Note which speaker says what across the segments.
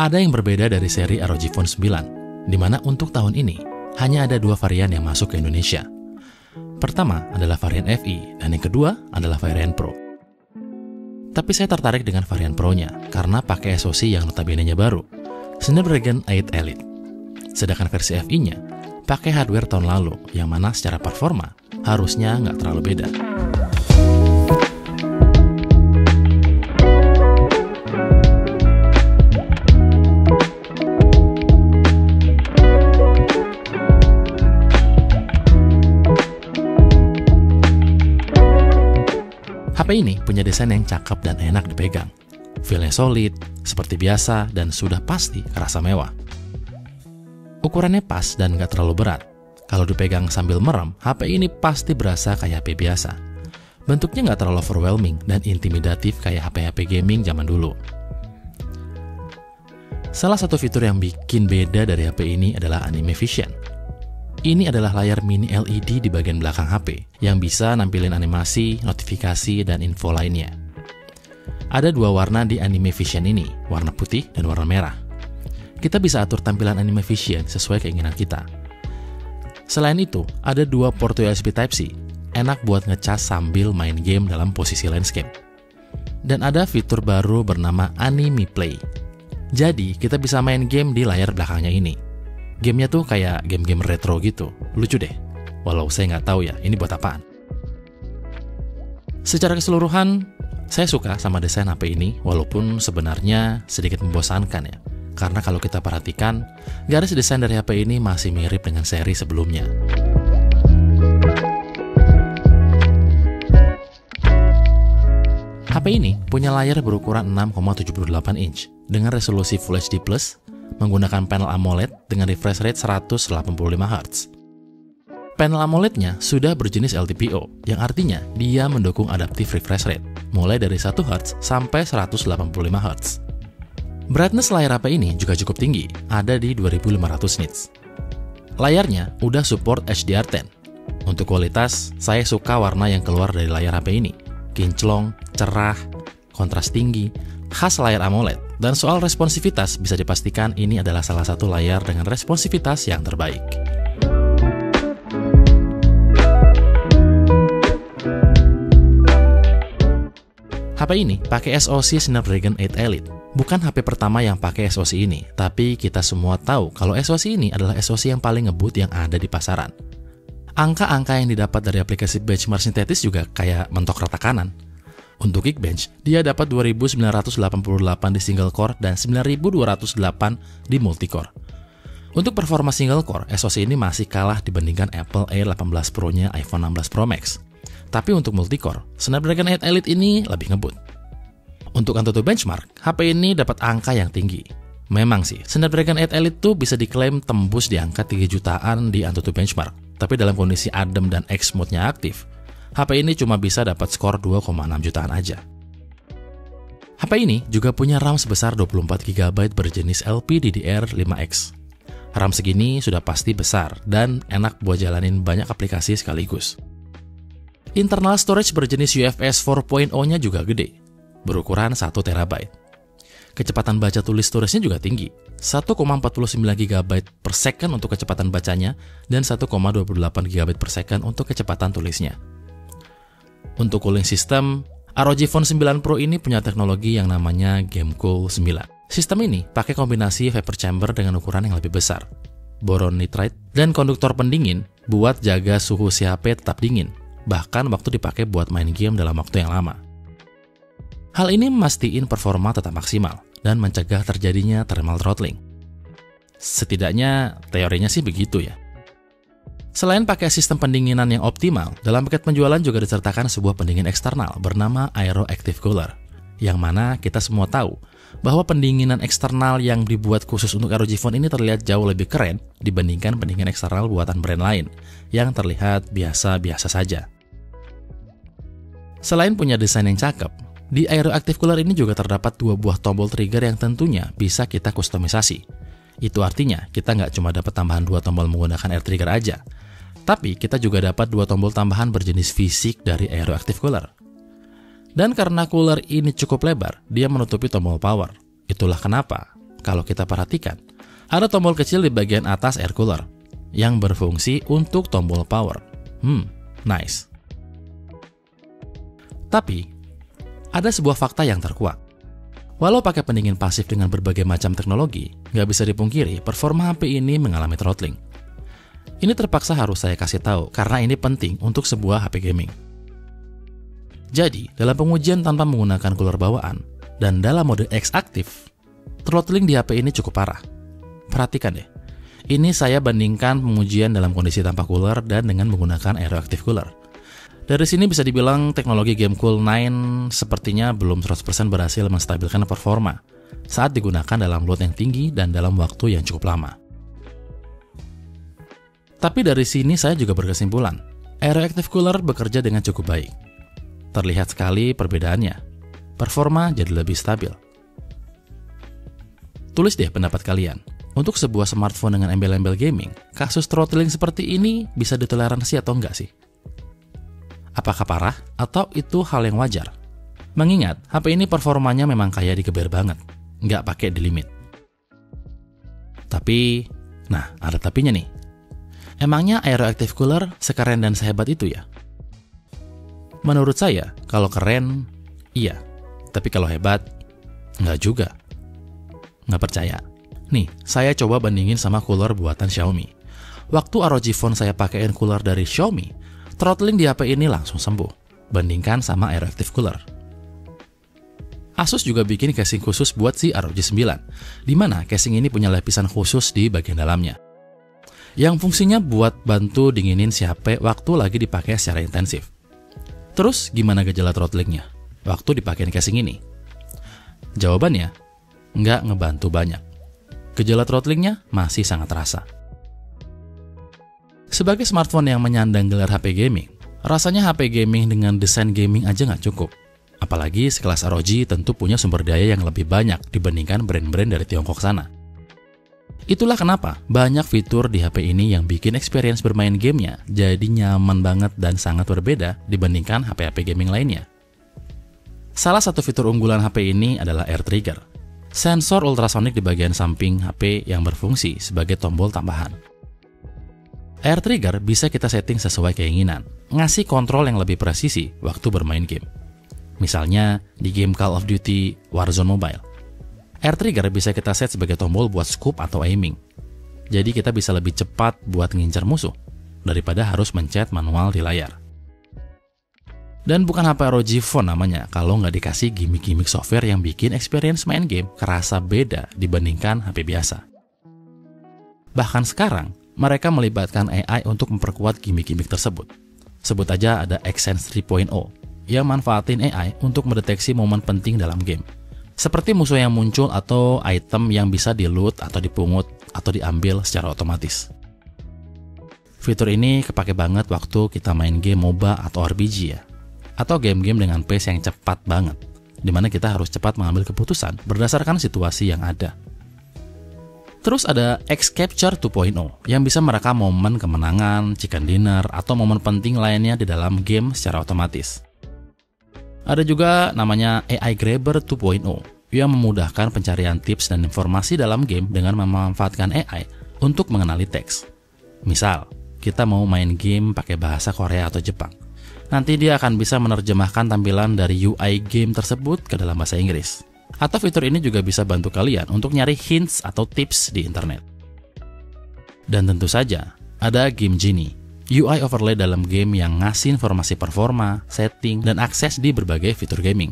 Speaker 1: Ada yang berbeda dari seri ROG Phone 9, di mana untuk tahun ini hanya ada 2 varian yang masuk ke Indonesia. Pertama adalah varian FE, dan yang kedua adalah varian Pro. Tapi saya tertarik dengan varian Pro-nya, karena pakai SoC yang notabene-nya baru, Snapdragon 8 Elite. Sedangkan versi FE-nya pakai hardware tahun lalu, yang mana secara performa harusnya nggak terlalu beda. HP ini punya desain yang cakep dan enak dipegang. Feel-nya solid, seperti biasa, dan sudah pasti kerasa mewah. Ukurannya pas dan nggak terlalu berat. Kalau dipegang sambil merem, HP ini pasti berasa kayak HP biasa. Bentuknya nggak terlalu overwhelming dan intimidatif kayak HP-HP gaming zaman dulu. Salah satu fitur yang bikin beda dari HP ini adalah Anime Vision. Ini adalah layar mini LED di bagian belakang HP yang bisa nampilin animasi, notifikasi, dan info lainnya. Ada 2 warna di Anime Vision ini, warna putih dan warna merah. Kita bisa atur tampilan Anime Vision sesuai keinginan kita. Selain itu, ada 2 port USB Type-C, enak buat ngecas sambil main game dalam posisi landscape. Dan ada fitur baru bernama Anime Play. Jadi, kita bisa main game di layar belakangnya ini. Gamenya tuh kayak game-game retro gitu, lucu deh. Walau saya nggak tahu ya, ini buat apaan. Secara keseluruhan, saya suka sama desain HP ini, walaupun sebenarnya sedikit membosankan ya. Karena kalau kita perhatikan, garis desain dari HP ini masih mirip dengan seri sebelumnya. HP ini punya layar berukuran 6,78 inch dengan resolusi Full HD+, menggunakan panel AMOLED dengan refresh rate 185 Hz. Panel AMOLED-nya sudah berjenis LTPO, yang artinya dia mendukung adaptive refresh rate, mulai dari 1 Hz sampai 185 Hz. Brightness layar HP ini juga cukup tinggi, ada di 2500 nits. Layarnya udah support HDR10. Untuk kualitas, saya suka warna yang keluar dari layar HP ini. Kinclong, cerah, kontras tinggi, khas layar AMOLED. Dan soal responsivitas, bisa dipastikan ini adalah salah satu layar dengan responsivitas yang terbaik. HP ini pakai SoC Snapdragon 8 Elite. Bukan HP pertama yang pakai SoC ini, tapi kita semua tahu kalau SoC ini adalah SoC yang paling ngebut yang ada di pasaran. Angka-angka yang didapat dari aplikasi benchmark sintetis juga kayak mentok rata kanan. Untuk Geekbench, dia dapat 2988 di single core dan 9208 di multicore. Untuk performa single core, SoC ini masih kalah dibandingkan Apple A18 Pro-nya iPhone 16 Pro Max. Tapi untuk multicore, Snapdragon 8 Elite ini lebih ngebut. Untuk AnTuTu benchmark, HP ini dapat angka yang tinggi. Memang sih, Snapdragon 8 Elite tuh bisa diklaim tembus di angka 3 jutaan di AnTuTu benchmark. Tapi dalam kondisi adem dan X mode-nya aktif, HP ini cuma bisa dapat skor 2,6 jutaan aja. HP ini juga punya RAM sebesar 24 GB berjenis LPDDR5X. RAM segini sudah pasti besar dan enak buat jalanin banyak aplikasi sekaligus. Internal storage berjenis UFS 4.0-nya juga gede, berukuran 1 TB. Kecepatan baca tulis storage-nya juga tinggi, 1,49 GB per second untuk kecepatan bacanya dan 1,28 GB per second untuk kecepatan tulisnya. Untuk cooling system, ROG Phone 9 Pro ini punya teknologi yang namanya GameCool 9. Sistem ini pakai kombinasi vapor chamber dengan ukuran yang lebih besar, boron nitride, dan konduktor pendingin buat jaga suhu si HP tetap dingin, bahkan waktu dipakai buat main game dalam waktu yang lama. Hal ini mastiin performa tetap maksimal dan mencegah terjadinya thermal throttling. Setidaknya teorinya sih begitu ya. Selain pakai sistem pendinginan yang optimal, dalam paket penjualan juga disertakan sebuah pendingin eksternal bernama Aero Active Cooler, yang mana kita semua tahu bahwa pendinginan eksternal yang dibuat khusus untuk ROG Phone ini terlihat jauh lebih keren dibandingkan pendingin eksternal buatan brand lain yang terlihat biasa-biasa saja. Selain punya desain yang cakep, di Aero Active Cooler ini juga terdapat 2 buah tombol trigger yang tentunya bisa kita kustomisasi. Itu artinya kita nggak cuma dapat tambahan 2 tombol menggunakan air trigger aja, tapi kita juga dapat 2 tombol tambahan berjenis fisik dari Aero Active Cooler. Dan karena cooler ini cukup lebar, dia menutupi tombol power. Itulah kenapa kalau kita perhatikan, ada tombol kecil di bagian atas air cooler yang berfungsi untuk tombol power. Nice. Tapi, ada sebuah fakta yang terkuak. Walau pakai pendingin pasif dengan berbagai macam teknologi, nggak bisa dipungkiri performa HP ini mengalami throttling. Ini terpaksa harus saya kasih tahu karena ini penting untuk sebuah HP gaming. Jadi, dalam pengujian tanpa menggunakan cooler bawaan dan dalam mode X aktif, throttling di HP ini cukup parah. Perhatikan deh, ini saya bandingkan pengujian dalam kondisi tanpa cooler dan dengan menggunakan Aeroactive Cooler. Dari sini bisa dibilang teknologi GameCool 9 sepertinya belum 100% berhasil menstabilkan performa saat digunakan dalam load yang tinggi dan dalam waktu yang cukup lama. Tapi dari sini saya juga berkesimpulan, Aeroactive Cooler bekerja dengan cukup baik. Terlihat sekali perbedaannya, performa jadi lebih stabil. Tulis deh pendapat kalian, untuk sebuah smartphone dengan embel-embel gaming, kasus throttling seperti ini bisa ditoleransi atau enggak sih? Apakah parah atau itu hal yang wajar? Mengingat HP ini performanya memang kayak digeber banget, nggak pakai di limit. Tapi, ada tapinya nih. Emangnya Aeroactive Cooler sekeren dan sehebat itu ya? Menurut saya, kalau keren, iya. Tapi kalau hebat, nggak juga. Nggak percaya? Nih, saya coba bandingin sama cooler buatan Xiaomi. Waktu ROG Phone saya pakein cooler dari Xiaomi, throttling di HP ini langsung sembuh, bandingkan sama Aeroactive Cooler. Asus juga bikin casing khusus buat si ROG 9, di mana casing ini punya lapisan khusus di bagian dalamnya, yang fungsinya buat bantu dinginin si HP waktu lagi dipakai secara intensif. Terus, gimana gejala throttlingnya waktu dipakein casing ini? Jawabannya, nggak ngebantu banyak. Gejala throttlingnya masih sangat terasa. Sebagai smartphone yang menyandang gelar HP gaming, rasanya HP gaming dengan desain gaming aja nggak cukup. Apalagi sekelas ROG tentu punya sumber daya yang lebih banyak dibandingkan brand-brand dari Tiongkok sana. Itulah kenapa banyak fitur di HP ini yang bikin experience bermain gamenya jadi nyaman banget dan sangat berbeda dibandingkan HP-HP gaming lainnya. Salah satu fitur unggulan HP ini adalah Air Trigger, sensor ultrasonic di bagian samping HP yang berfungsi sebagai tombol tambahan. Air Trigger bisa kita setting sesuai keinginan, ngasih kontrol yang lebih presisi waktu bermain game. Misalnya, di game Call of Duty Warzone Mobile. Air Trigger bisa kita set sebagai tombol buat scope atau aiming. Jadi kita bisa lebih cepat buat ngincar musuh, daripada harus mencet manual di layar. Dan bukan HP ROG Phone namanya, kalau nggak dikasih gimmick-gimmick software yang bikin experience main game kerasa beda dibandingkan HP biasa. Bahkan sekarang, mereka melibatkan AI untuk memperkuat gimmick-gimmick tersebut. Sebut aja ada Xsense 3.0 yang manfaatin AI untuk mendeteksi momen penting dalam game. Seperti musuh yang muncul atau item yang bisa di-loot atau dipungut atau diambil secara otomatis. Fitur ini kepake banget waktu kita main game MOBA atau RPG ya. Atau game-game dengan pace yang cepat banget, dimana kita harus cepat mengambil keputusan berdasarkan situasi yang ada. Terus ada X-Capture 2.0 yang bisa merekam momen kemenangan, chicken dinner, atau momen penting lainnya di dalam game secara otomatis. Ada juga namanya AI Grabber 2.0 yang memudahkan pencarian tips dan informasi dalam game dengan memanfaatkan AI untuk mengenali teks. Misal, kita mau main game pakai bahasa Korea atau Jepang. Nanti dia akan bisa menerjemahkan tampilan dari UI game tersebut ke dalam bahasa Inggris. Atau fitur ini juga bisa bantu kalian untuk nyari hints atau tips di internet. Dan tentu saja, ada Game Genie, UI overlay dalam game yang ngasih informasi performa, setting, dan akses di berbagai fitur gaming.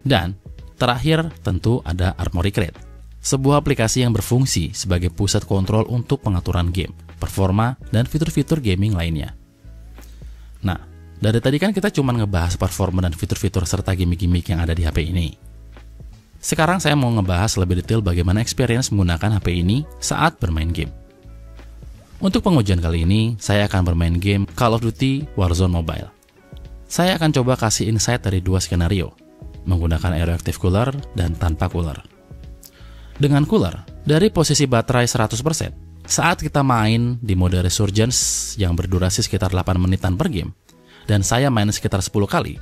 Speaker 1: Dan terakhir tentu ada Armoury Crate, sebuah aplikasi yang berfungsi sebagai pusat kontrol untuk pengaturan game, performa, dan fitur-fitur gaming lainnya. Nah, dari tadi kan kita cuma ngebahas performa dan fitur-fitur serta gimmick-gimmick yang ada di HP ini. Sekarang saya mau ngebahas lebih detail bagaimana experience menggunakan HP ini saat bermain game. Untuk pengujian kali ini, saya akan bermain game Call of Duty Warzone Mobile. Saya akan coba kasih insight dari dua skenario, menggunakan Aeroactive Cooler dan tanpa cooler. Dengan cooler, dari posisi baterai 100%, saat kita main di mode Resurgence yang berdurasi sekitar 8 menitan per game, dan saya main sekitar 10 kali,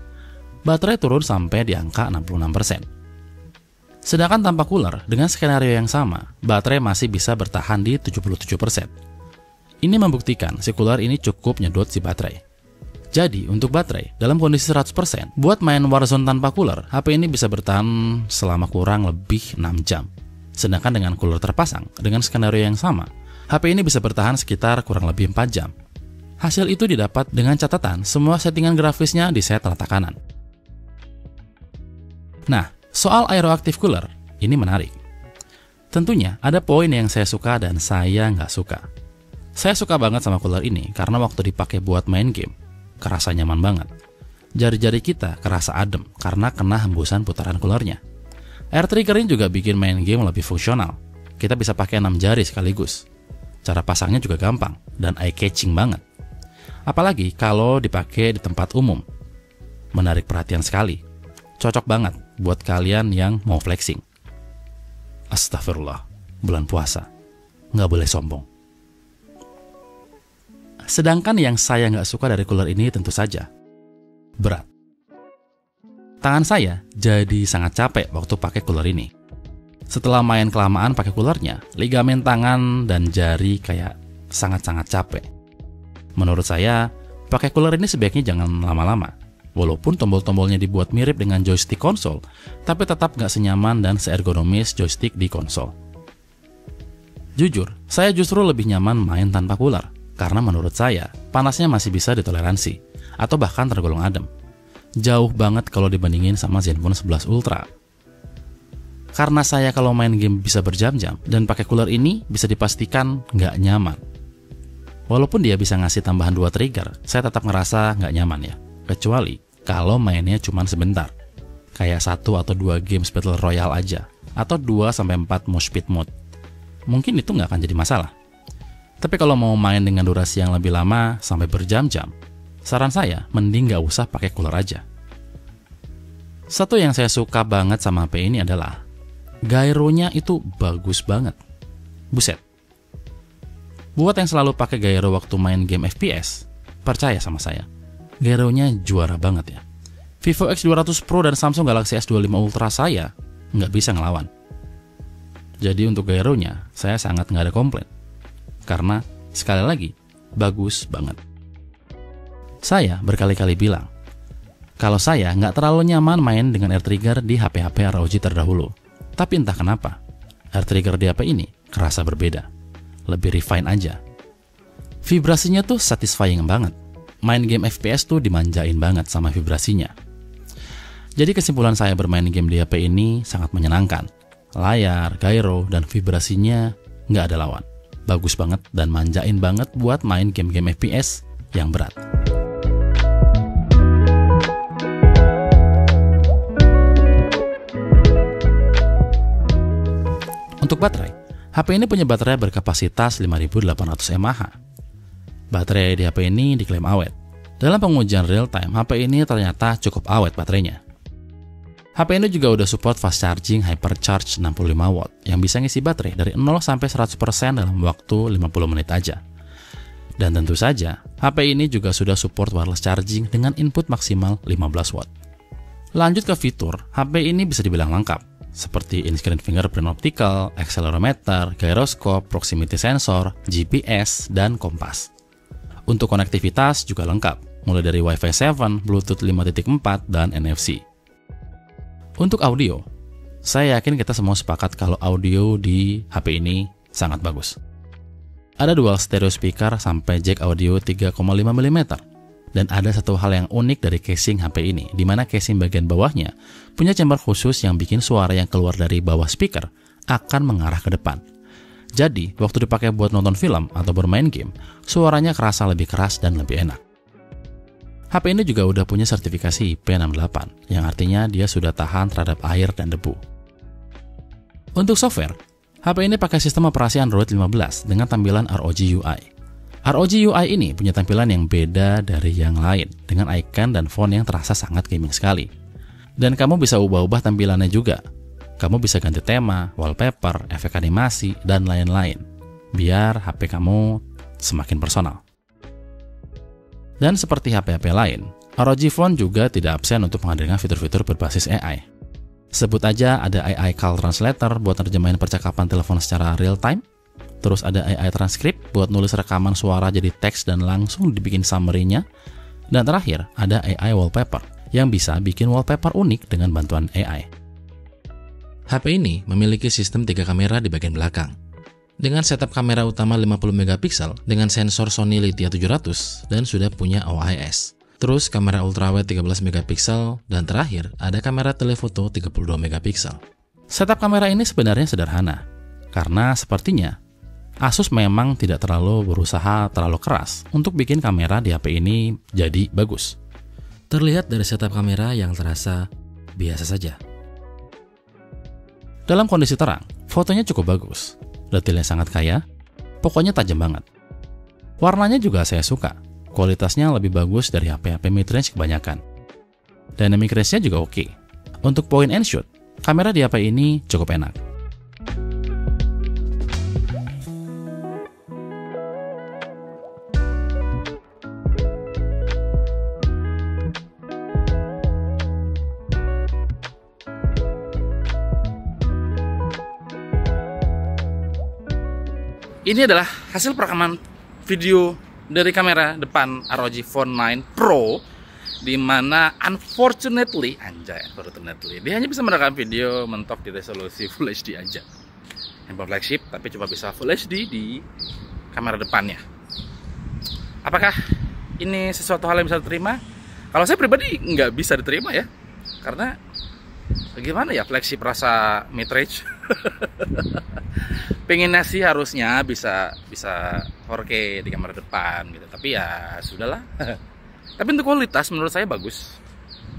Speaker 1: baterai turun sampai di angka 66%. Sedangkan tanpa cooler, dengan skenario yang sama, baterai masih bisa bertahan di 77%. Ini membuktikan si cooler ini cukup nyedot si baterai. Jadi, untuk baterai, dalam kondisi 100%, buat main Warzone tanpa cooler, HP ini bisa bertahan selama kurang lebih 6 jam. Sedangkan dengan cooler terpasang, dengan skenario yang sama, HP ini bisa bertahan sekitar kurang lebih 4 jam. Hasil itu didapat dengan catatan semua settingan grafisnya di set rata kanan. Nah, soal aeroactive cooler, ini menarik. Tentunya ada poin yang saya suka dan saya nggak suka. Saya suka banget sama cooler ini karena waktu dipakai buat main game, kerasa nyaman banget. Jari-jari kita kerasa adem karena kena hembusan putaran coolernya. Air trigger ini juga bikin main game lebih fungsional. Kita bisa pakai 6 jari sekaligus. Cara pasangnya juga gampang dan eye-catching banget. Apalagi kalau dipakai di tempat umum. Menarik perhatian sekali. Cocok banget buat kalian yang mau flexing. Astagfirullah, bulan puasa. Nggak boleh sombong. Sedangkan yang saya nggak suka dari cooler ini tentu saja berat. Tangan saya jadi sangat capek waktu pakai cooler ini. Setelah main kelamaan pakai coolernya, ligamen tangan dan jari kayak sangat-sangat capek. Menurut saya, pakai cooler ini sebaiknya jangan lama-lama. Walaupun tombol-tombolnya dibuat mirip dengan joystick konsol, tapi tetap nggak senyaman dan seergonomis joystick di konsol. Jujur, saya justru lebih nyaman main tanpa cooler, karena menurut saya, panasnya masih bisa ditoleransi, atau bahkan tergolong adem. Jauh banget kalau dibandingin sama Zenfone 11 Ultra. Karena saya kalau main game bisa berjam-jam, dan pakai cooler ini bisa dipastikan nggak nyaman. Walaupun dia bisa ngasih tambahan 2 trigger, saya tetap ngerasa nggak nyaman ya. Kecuali kalau mainnya cuma sebentar. Kayak 1 atau 2 games Battle Royale aja. Atau 2-4 mouse speed mode. Mungkin itu nggak akan jadi masalah. Tapi kalau mau main dengan durasi yang lebih lama sampai berjam-jam, saran saya mending nggak usah pakai cooler aja. Satu yang saya suka banget sama HP ini adalah gyronya itu bagus banget. Buset. Buat yang selalu pakai gyro waktu main game FPS, percaya sama saya, gyronya juara banget ya. Vivo X200 Pro dan Samsung Galaxy S25 Ultra saya nggak bisa ngelawan. Jadi untuk gyronya, saya sangat nggak ada komplain. Karena, sekali lagi, bagus banget. Saya berkali-kali bilang, kalau saya nggak terlalu nyaman main dengan air trigger di HP-HP ROG terdahulu. Tapi entah kenapa, air trigger di HP ini kerasa berbeda. Lebih refine aja. Vibrasinya tuh satisfying banget. Main game FPS tuh dimanjain banget sama vibrasinya. Jadi kesimpulan saya bermain game di HP ini sangat menyenangkan. Layar, gyro, dan vibrasinya nggak ada lawan. Bagus banget dan manjain banget buat main game-game FPS yang berat. Untuk baterai, HP ini punya baterai berkapasitas 5800 mAh. Baterai di HP ini diklaim awet. Dalam pengujian real time, HP ini ternyata cukup awet baterainya. HP ini juga udah support fast charging hypercharge 65 watt yang bisa ngisi baterai dari 0 sampai 100% dalam waktu 50 menit aja. Dan tentu saja, HP ini juga sudah support wireless charging dengan input maksimal 15 watt. Lanjut ke fitur, HP ini bisa dibilang lengkap. Seperti in-screen fingerprint optical, accelerometer, gyroscope, proximity sensor, GPS, dan kompas. Untuk konektivitas juga lengkap, mulai dari Wi-Fi 7, Bluetooth 5.4, dan NFC. Untuk audio, saya yakin kita semua sepakat kalau audio di HP ini sangat bagus. Ada dual stereo speaker sampai jack audio 3,5 mm. Dan ada satu hal yang unik dari casing HP ini, di mana casing bagian bawahnya punya chamber khusus yang bikin suara yang keluar dari bawah speaker akan mengarah ke depan. Jadi, waktu dipakai buat nonton film atau bermain game, suaranya kerasa lebih keras dan lebih enak. HP ini juga udah punya sertifikasi IP68, yang artinya dia sudah tahan terhadap air dan debu. Untuk software, HP ini pakai sistem operasi Android 15 dengan tampilan ROG UI. ROG UI ini punya tampilan yang beda dari yang lain, dengan icon dan font yang terasa sangat gaming sekali. Dan kamu bisa ubah-ubah tampilannya juga. Kamu bisa ganti tema, wallpaper, efek animasi, dan lain-lain, biar HP kamu semakin personal. Dan seperti HP-HP lain, ROG Phone juga tidak absen untuk menghadirkan fitur-fitur berbasis AI. Sebut aja ada AI Call Translator buat terjemahin percakapan telepon secara real time. Terus ada AI Transcript buat nulis rekaman suara jadi teks dan langsung dibikin summary-nya. Dan terakhir ada AI Wallpaper yang bisa bikin wallpaper unik dengan bantuan AI. HP ini memiliki sistem 3 kamera di bagian belakang. Dengan setup kamera utama 50 megapiksel dengan sensor Sony Lithia 700 dan sudah punya OIS. Terus kamera ultrawide 13 megapiksel, dan terakhir ada kamera telefoto 32 megapiksel. Setup kamera ini sebenarnya sederhana, karena sepertinya Asus memang tidak terlalu berusaha terlalu keras untuk bikin kamera di HP ini jadi bagus. Terlihat dari setup kamera yang terasa biasa saja. Dalam kondisi terang, fotonya cukup bagus, detailnya sangat kaya, pokoknya tajam banget. Warnanya juga saya suka. Kualitasnya lebih bagus dari HP-HP mid-range kebanyakan. Dynamic range-nya juga oke. Untuk point and shoot, kamera di HP ini cukup enak. Ini adalah hasil perekaman video dari kamera depan ROG Phone 9 Pro, di mana unfortunately dia hanya bisa merekam video mentok di resolusi Full HD aja. Handphone flagship tapi cuma bisa Full HD di kamera depannya. Apakah ini sesuatu hal yang bisa diterima? Kalau saya pribadi nggak bisa diterima ya, karena bagaimana ya flagship rasa mid-range. Pengennya sih harusnya bisa 4K di kamera depan gitu, tapi ya sudahlah. Tapi untuk kualitas menurut saya bagus,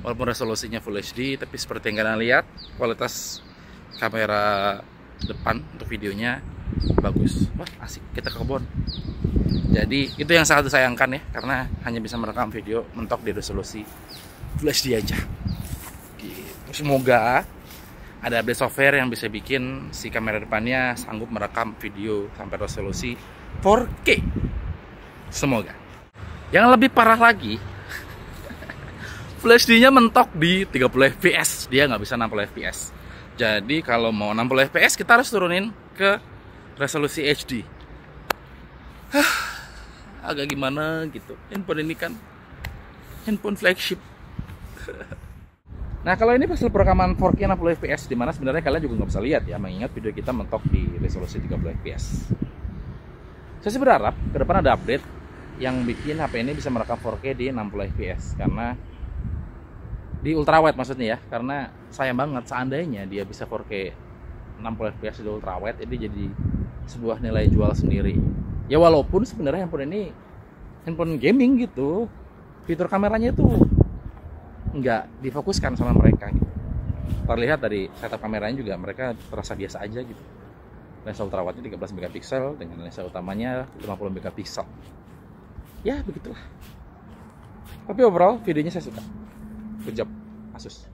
Speaker 1: walaupun resolusinya Full HD, tapi seperti yang kalian lihat kualitas kamera depan untuk videonya bagus. Wah asik, kita ke kebun. Jadi itu yang sangat disayangkan ya, karena hanya bisa merekam video mentok di resolusi Full HD aja gitu. Semoga ada update software yang bisa bikin si kamera depannya sanggup merekam video sampai resolusi 4K. Semoga. Yang lebih parah lagi, Full HD-nya mentok di 30 fps. Dia nggak bisa 60 fps. Jadi kalau mau 60 fps kita harus turunin ke resolusi HD. Agak gimana gitu. Handphone ini kan handphone flagship. Nah kalau ini hasil perekaman 4K 60 fps, dimana sebenarnya kalian juga nggak bisa lihat ya, mengingat video kita mentok di resolusi 30 fps. Saya sih berharap ke depan ada update yang bikin HP ini bisa merekam 4K di 60 fps, karena di ultrawide maksudnya ya, karena sayang banget seandainya dia bisa 4K 60 fps di ultrawide, ini jadi sebuah nilai jual sendiri. Ya walaupun sebenarnya handphone ini handphone gaming gitu, fitur kameranya itu nggak difokuskan sama mereka gitu. Terlihat dari setup kameranya juga mereka terasa biasa aja gitu. Lensa ultrawide-nya 13 megapiksel dengan lensa utamanya 50 megapiksel. Ya begitulah. Tapi overall videonya saya suka. Good job Asus.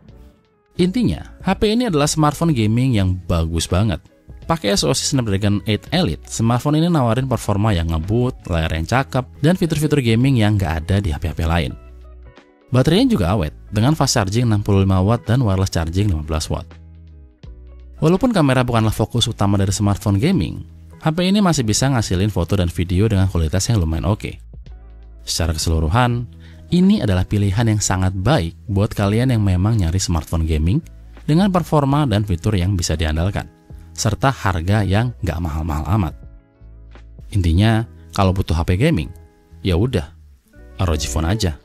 Speaker 1: Intinya, HP ini adalah smartphone gaming yang bagus banget. Pakai SoC Snapdragon 8 Elite, smartphone ini nawarin performa yang ngebut, layar yang cakep, dan fitur-fitur gaming yang nggak ada di HP-HP lain. Baterainya juga awet, dengan fast charging 65 watt dan wireless charging 15 watt. Walaupun kamera bukanlah fokus utama dari smartphone gaming, HP ini masih bisa ngasilin foto dan video dengan kualitas yang lumayan oke. Secara keseluruhan, ini adalah pilihan yang sangat baik buat kalian yang memang nyari smartphone gaming dengan performa dan fitur yang bisa diandalkan, serta harga yang nggak mahal-mahal amat. Intinya, kalau butuh HP gaming, ya udah, ROG Phone aja.